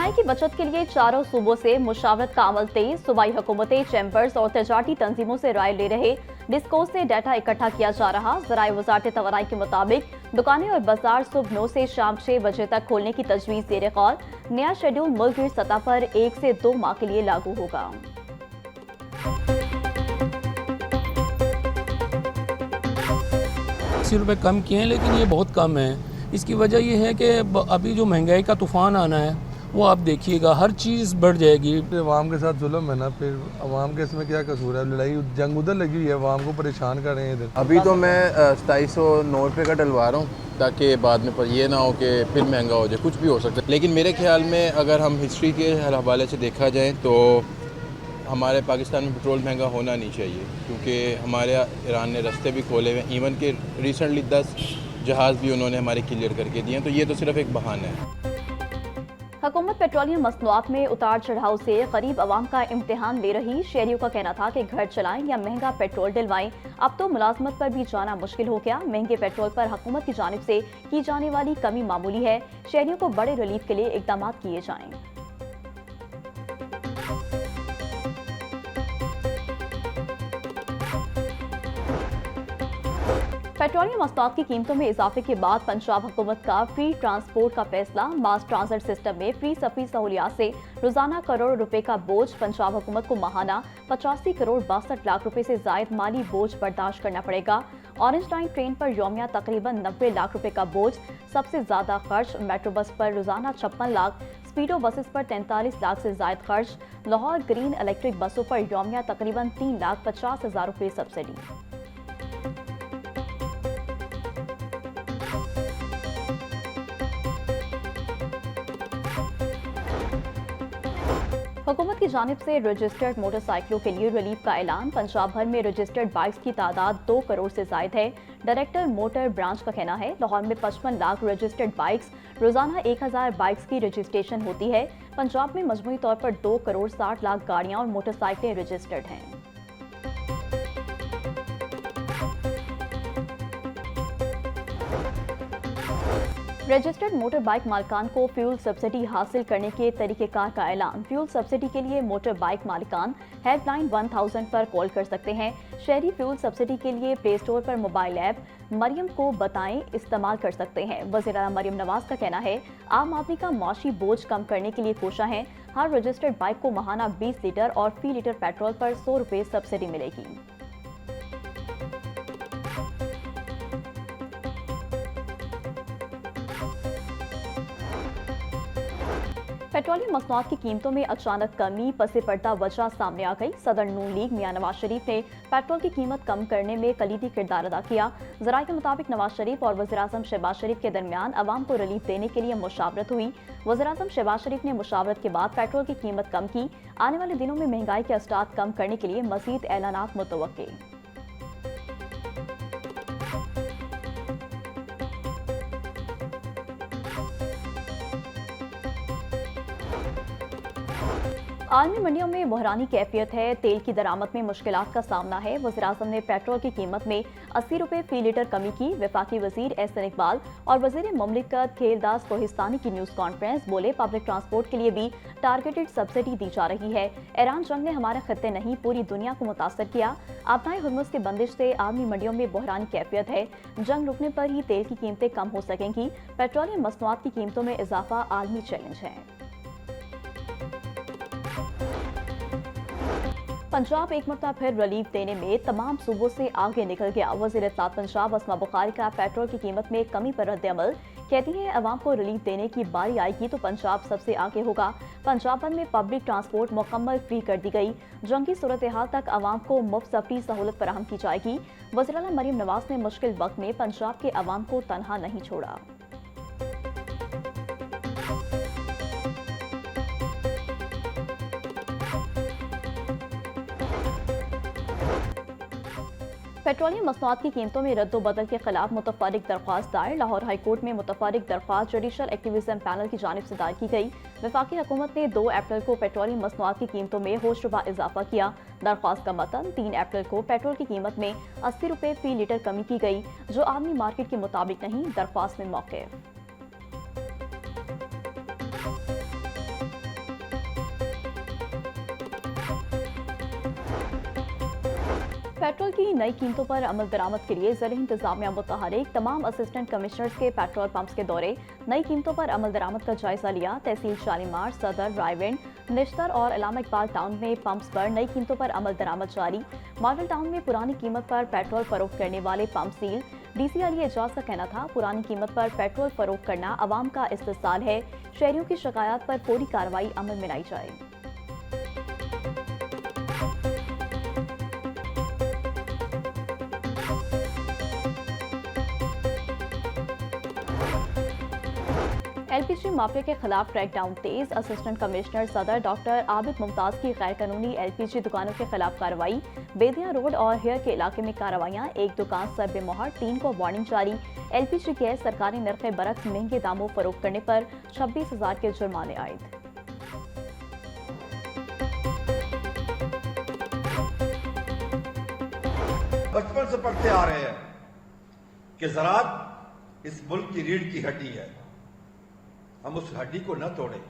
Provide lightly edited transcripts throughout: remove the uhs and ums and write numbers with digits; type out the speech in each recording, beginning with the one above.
किराए की बचत के लिए चारों सूबों से मुशावरत का अमल तेज। सूबाई हुकूमतें, चैम्बर्स और तजारती तंजीमों से राय ले रहे। डिस्कोस से डाटा इकट्ठा किया जा रहा। ज़राए वज़ारत तवानाई के मुताबिक दुकानें और बाजार सुबह 9 से शाम 6 बजे तक खोलने की तजवीज़ ज़ेर गौर। नया शेड्यूल मुल्क की सतह पर 1 से 2 माह के लिए लागू होगा। 80 रुपये कम किए हैं, लेकिन ये बहुत कम है। इसकी वजह ये है कि अभी जो महंगाई का तूफ़ान आना है वो आप देखिएगा, हर चीज़ बढ़ जाएगी। अवाम के साथ जुल्म है ना, फिर अवाम के इसमें क्या कसूर है? लड़ाई जंग उधर लगी हुई है, अवाम को परेशान कर रहे हैं इधर। अभी तो मैं 2790 का डलवा रहा हूँ ताकि बाद में पर ये ना हो कि फिर महंगा हो जाए, कुछ भी हो सकता है। लेकिन मेरे ख्याल में अगर हम हिस्ट्री के हवाले से देखा जाए तो हमारे पाकिस्तान में पेट्रोल महंगा होना नहीं चाहिए, क्योंकि हमारे ईरान ने रास्ते भी खोले हुए, इवन के रिसेंटली 10 जहाज़ भी उन्होंने हमारे क्लियर करके दिए, तो ये तो सिर्फ एक बहाना है। हुकूमत पेट्रोलियम मसनूआत में उतार चढ़ाव से गरीब अवाम का इम्तिहान ले रही। शहरियों का कहना था कि घर चलाएं या महंगा पेट्रोल डलवाएं, अब तो मुलाजमत पर भी जाना मुश्किल हो गया। महंगे पेट्रोल पर हुकूमत की जानिब से की जाने वाली कमी मामूली है। शहरियों को बड़े रिलीफ के लिए इकदाम किए जाएं। पेट्रोलियम मसनूआत की कीमतों में इजाफे के बाद पंजाब हुकूमत का फ्री ट्रांसपोर्ट का फैसला। मास ट्रांजिट सिस्टम में फ्री सफरी सहूलियात से रोजाना करोड़ रुपए का बोझ। पंजाब हुकूमत को माहाना 85 करोड़ 62 लाख रुपए से जायद माली बोझ बर्दाश्त करना पड़ेगा। ऑरेंज लाइन ट्रेन पर यौमिया तकरीबन 90 लाख रुपए का बोझ। सबसे ज्यादा खर्च मेट्रो बस पर रोजाना 56 लाख, स्पीडो बसेस पर 43 लाख से जायद खर्च। लाहौर ग्रीन इलेक्ट्रिक बसों पर यौमिया तकरीबन 3,50,000 रुपए सब्सिडी। हुकूमत की जानिब से रजिस्टर्ड मोटरसाइकिलों के लिए रिलीफ का ऐलान। पंजाब भर में रजिस्टर्ड बाइक्स की तादाद 2 करोड़ से जायद है। डायरेक्टर मोटर ब्रांच का कहना है लाहौर में 55 लाख रजिस्टर्ड बाइक्स, रोजाना 1000 बाइक्स की रजिस्ट्रेशन होती है। पंजाब में मजमूई तौर पर 2 करोड़ 60 लाख गाड़ियां और मोटरसाइकिलें रजिस्टर्ड हैं। रजिस्टर्ड मोटर बाइक मालिकान को फ्यूल सब्सिडी हासिल करने के तरीकेकार का ऐलान। फ्यूल सब्सिडी के लिए मोटर बाइक मालिकान हेल्पलाइन 1000 पर कॉल कर सकते हैं। शहरी फ्यूल सब्सिडी के लिए प्ले स्टोर पर मोबाइल ऐप मरियम को बताएं इस्तेमाल कर सकते हैं। वज़ीर आला मरियम नवाज का कहना है आम आदमी का माशी बोझ कम करने के लिए कोशा है। हर रजिस्टर्ड बाइक को माहाना 20 लीटर और फी लीटर पेट्रोल पर 100 रुपए सब्सिडी मिलेगी। पेट्रोलियम मसनूआत की कीमतों में अचानक कमी पसे पर्दा वजह सामने आ गई। सदर नून लीग मियां नवाज शरीफ ने पेट्रोल की कीमत कम करने में कलीदी किरदार अदा किया। ज़राए के मुताबिक नवाज शरीफ और वज़ीर आज़म शहबाज शरीफ के दरमियान अवाम को रिलीफ देने के लिए मुशावरत हुई। वज़ीर आज़म शहबाज शरीफ ने मुशावरत के बाद पेट्रोल की कीमत कम की। आने वाले दिनों में महंगाई के असरात कम करने के लिए मज़ीद ऐलानात मुतवक्के। आलमी मंडियों में बहरानी कैफियत है। तेल की दरामद में मुश्किलात का सामना है। वज़ीर-ए-आज़म ने पेट्रोल की कीमत में 80 रुपए फी लीटर कमी की। वफाकी वजीर एहसन इकबाल और वजीर मुमलिकत खेलदास कोहिस्तानी की न्यूज़ कॉन्फ्रेंस बोले पब्लिक ट्रांसपोर्ट के लिए भी टारगेटेड सब्सिडी दी जा रही है। ईरान जंग ने हमारे खत्ते नहीं पूरी दुनिया को मुतासर किया। आबनाए हुर्मुज़ की बंदिश से आलमी मंडियों में बहरानी कैफियत है। जंग रुकने पर ही तेल की कीमतें कम हो सकेंगी। पेट्रोलियम मसनूआत की कीमतों में इजाफा आलमी चैलेंज है। पंजाब एक मरतबा फिर रिलीफ देने में तमाम सूबों से आगे निकल गया। वज़ीर इत्तलात पंजाब अस्मा बुखारी का पेट्रोल की कीमत में कमी पर रद्द-ए-अमल। कहती हैं अवाम को रिलीफ देने की बारी आएगी तो पंजाब सबसे आगे होगा। पंजाब भर में पब्लिक ट्रांसपोर्ट मुकम्मल फ्री कर दी गई। जंगी सूरत हाल तक अवाम को मुफ्त सफरी सहूलत फराहम की जाएगी। वज़ीर आला मरियम नवाज ने मुश्किल वक्त में पंजाब के अवाम को तनहा नहीं छोड़ा। पेट्रोलियम मसनूआत की कीमतों में रद्दोबदल के खिलाफ मुतफर्रिक दरख्वास्त दायर। लाहौर हाईकोर्ट में मुतफर्रिक दरख्वास्त जुडिशल एक्टिविज्म पैनल की जानिब से दायर की गई। वफाकी हुकूमत ने 2 अप्रैल को पेट्रोलियम मसनूआत की कीमतों में होशरुबा इजाफा किया। दरख्वास्त का मतन 3 अप्रैल को पेट्रोल की कीमत में 80 रुपए फी लीटर कमी की गई, जो आलमी मार्केट के मुताबिक नहीं। दरख्वास्त में मौक़िफ़ पेट्रोल की नई कीमतों पर अमल दरामद के लिए ज़िला इंतजामिया मुतहरिक तमाम असिस्टेंट कमिश्नर्स के पेट्रोल पंप्स के दौरे नई कीमतों पर अमल दरामद का जायजा लिया। तहसील शालीमार, सदर, रायविंड, निश्तर और इलामा इकबाल टाउन में पंप्स पर नई कीमतों पर अमल दरामद जारी। मॉडल टाउन में पुरानी कीमत पर पेट्रोल फरोख्त करने वाले pump seal. DC Ali Ejaz का कहना था, पुरानी कीमत पर पेट्रोल फरोख्त करना अवाम का इस्तेसाल है। शहरियों की शिकायत पर फौरी कार्रवाई अमल में लाई जाए। एलपीजी माफिया के खिलाफ क्रैकडाउन तेज। असिस्टेंट कमिश्नर सदर डॉक्टर आबिद मुमताज की गैर कानूनी एलपीजी दुकानों के खिलाफ कार्रवाई। बेदिया रोड और हेयर के इलाके में कार्रवाइयां। एक दुकान सरबे मोहर, 3 को वार्निंग जारी। एलपीजी गैस सरकारी नरखे बरक्स महंगे दामों फरोख्त करने पर 26,000 के जुर्माने आयद। बचपन से पढ़ते आ रहे हैं कि ज़राअत इस मुल्क की रीढ़ की हड्डी है। हम उस हड्डी को न तोड़ें,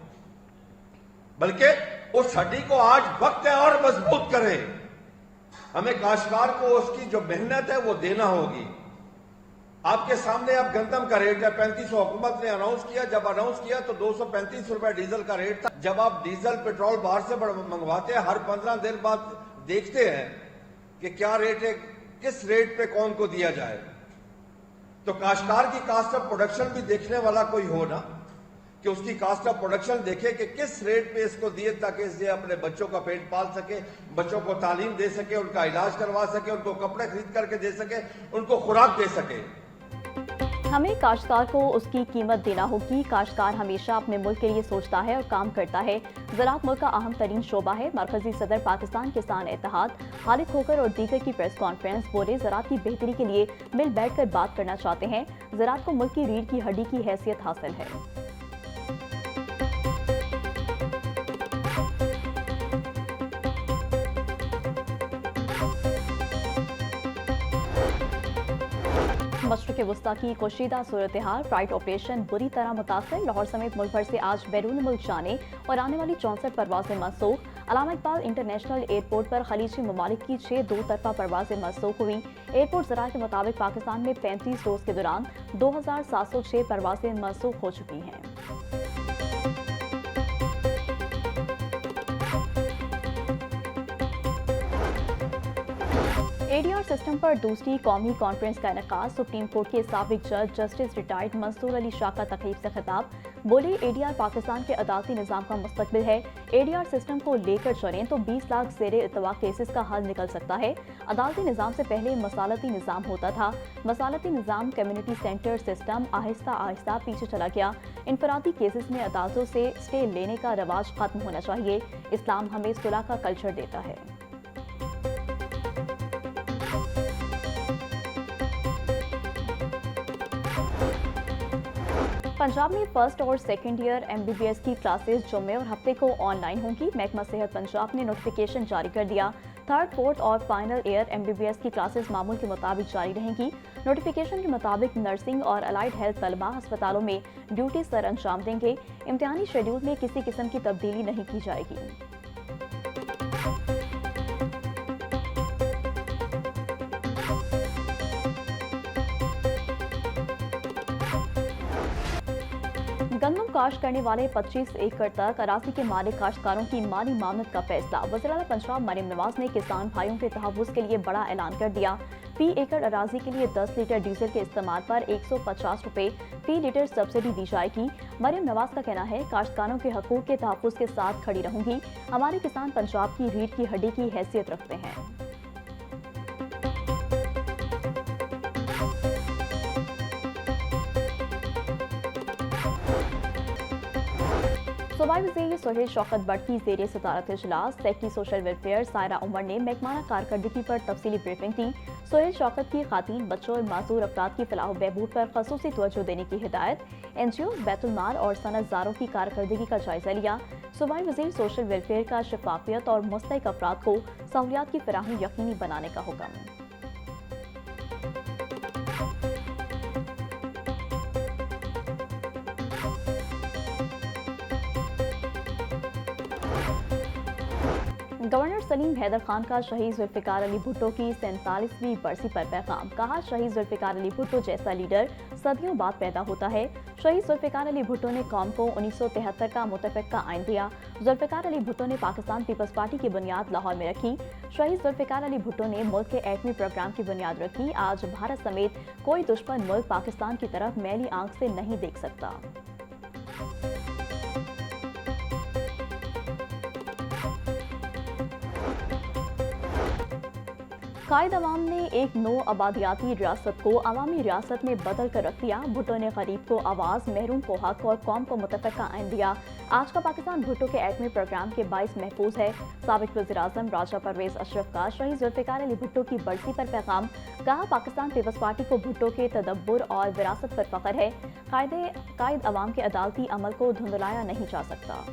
बल्कि उस हड्डी को आज वक्त है और मजबूत करें। हमें काश्तकार को उसकी जो मेहनत है वो देना होगी। आपके सामने अब गंदम का रेट है 3500। हुकूमत ने अनाउंस किया, जब अनाउंस किया तो 235 रुपए डीजल का रेट था। जब आप डीजल पेट्रोल बाहर से मंगवाते हैं, हर 15 दिन बाद देखते हैं कि क्या रेट है, किस रेट पे कौन को दिया जाए। तो काश्तकार की कास्ट ऑफ प्रोडक्शन भी देखने वाला कोई हो ना, कि उसकी कास्ट ऑफ प्रोडक्शन देखे कि किस रेट पे इसको दिए, ताकि इससे अपने बच्चों का पेट पाल सके, बच्चों को तालीम दे सके, उनका इलाज करवा सके, उनको कपड़े खरीद करके दे सके, उनको खुराक दे सके। हमें काश्तकार को उसकी कीमत देना होगी। काश्तकार हमेशा अपने मुल्क के लिए सोचता है और काम करता है। ज़राअत मुल्क का अहम तरीन शोबा है। मरकजी सदर पाकिस्तान किसान इत्तेहाद खालिद खोकर और दीगर की प्रेस कॉन्फ्रेंस बोले, ज़राअत की बेहतरी के लिए मिल बैठ कर बात करना चाहते हैं। ज़राअत को मुल्क की रीढ़ की हड्डी की हैसियत हासिल है। मशरक़ वस्ता की कोशीदा सूरत हाल, फ्लाइट ऑपरेशन बुरी तरह मुतासर। लाहौर समेत मुल्क भर से आज बैरून मुल्क जाने और आने वाली 64 परवाजें मनसूख। अलामा इकबाल इंटरनेशनल एयरपोर्ट पर खलीजी ममालिक की 6 दो तरफा परवाजें मनसूख हुई। एयरपोर्ट ज़राए के मुताबिक पाकिस्तान में 35 रोज के दौरान 2706 परवाजें मनसूख हो चुकी हैं। एडीआर सिस्टम पर दूसरी कौमी कॉन्फ्रेंस का इनेकाद। सुप्रीम कोर्ट के साबिक जज जस्टिस रिटायर्ड मंसूर अली शाह का तकरीब से खिताब। बोले, एडीआर पाकिस्तान के अदालती निज़ाम का मुस्तकबिल है। एडीआर सिस्टम को लेकर चलें तो 20 लाख ज़ेरे इत्तवाक़ केसेस का हल निकल सकता है। अदालती निज़ाम से पहले मसालती निज़ाम होता था। मसालती निज़ाम community centre system Aahista Aahista पीछे चला गया। इनफरादी केसेस में अदालतों से स्टे लेने का रवाज खत्म होना चाहिए। इस्लाम हमें सुलह का कल्चर देता है। पंजाब में फर्स्ट और सेकेंड ईयर एमबीबीएस की क्लासेस जुम्मे और हफ्ते को ऑनलाइन होंगी। महकमा सेहत पंजाब ने नोटिफिकेशन जारी कर दिया। थर्ड, फोर्थ और फाइनल ईयर एमबीबीएस की क्लासेस मामूल के मुताबिक जारी रहेंगी। नोटिफिकेशन के मुताबिक नर्सिंग और अलाइड हेल्थ तलबा अस्पतालों में ड्यूटी सर अंजाम देंगे। इम्तिहानी शेड्यूल में किसी किस्म की तब्दीली नहीं की जाएगी। गंदम काश्त करने वाले 25 एकड़ तक अराजी के मालिक काश्तकारों की माली मामलत का फैसला। वज़ीर-ए-आला पंजाब मरियम नवाज ने किसान भाइयों के तहफ़्फ़ुज़ के लिए बड़ा ऐलान कर दिया। फी एकड़ अराजी के लिए 10 लीटर डीजल के इस्तेमाल पर 150 रुपए फी लीटर सब्सिडी दी जाएगी। मरियम नवाज का कहना है, काश्तकारों के हकूक़ के तहफ़्फ़ुज़ के साथ खड़ी रहूंगी। हमारे किसान पंजाब की रीढ़ की हड्डी की हैसियत रखते हैं। सूबाई वज़ीर सोहेल शौकत बट की ज़ेरे सदारत इजलास। Secretary social welfare Saira Umar ने महकमाना कारकर्दगी पर तफसीली ब्रीफिंग दी। सोहेल शौकत की खातीन, बच्चों और मासूर अफराद की फलाह बहबूद पर खसूसी तवज्जो देने की हिदायत। NGO, बैतुल माल और सनतज़ारों की कारकर्दगी का जायजा लिया। सूबाई वज़ीर सोशल वेलफेयर का शफाफियत और मुस्तहिक अफराद को सहूलियात की फराहमी यकीनी बनाने का हुक्म। गवर्नर सलीम हैदर खान का शहीद जुल्फिकार अली भुट्टो की 47वीं बरसी पर पैगाम। कहा, शहीद जुल्फिकार अली भुट्टो जैसा लीडर सदियों बाद पैदा होता है। शहीद जुल्फिकार अली भुट्टो ने कौम को 1973 का मुतफ़िक़ा आइन दिया। जुल्फिकार अली भुट्टो ने पाकिस्तान पीपल्स पार्टी की बुनियाद लाहौर में रखी। शहीद जुल्फिकार अली भुट्टो ने मुल्क के एटमी प्रोग्राम की बुनियाद रखी। आज भारत समेत कोई दुश्मन मुल्क पाकिस्तान की तरफ मैली आंख से नहीं देख सकता। कायद अवाम ने एक नो आबादियाती रियासत को अवामी रियासत में बदल कर रख दिया। भुट्टो ने गरीब को आवाज़, महरूम को हक और कौम को मुतफ़िक़ा आइन दिया। आज का पाकिस्तान भुट्टो के एटमी प्रोग्राम के बाइस महफूज है। साबिक़ वज़ीर-ए-आज़म राजा परवेज़ अशरफ का शहीद जुल्फिकार अली भुट्टो की बरसी पर पैगाम। कहा, पाकिस्तान पीपल्स पार्टी को भुट्टो के तदब्बुर और विरासत पर फ़ख्र है। कायद अवाम के अदालती अमल को धुंधलाया नहीं जा सकता।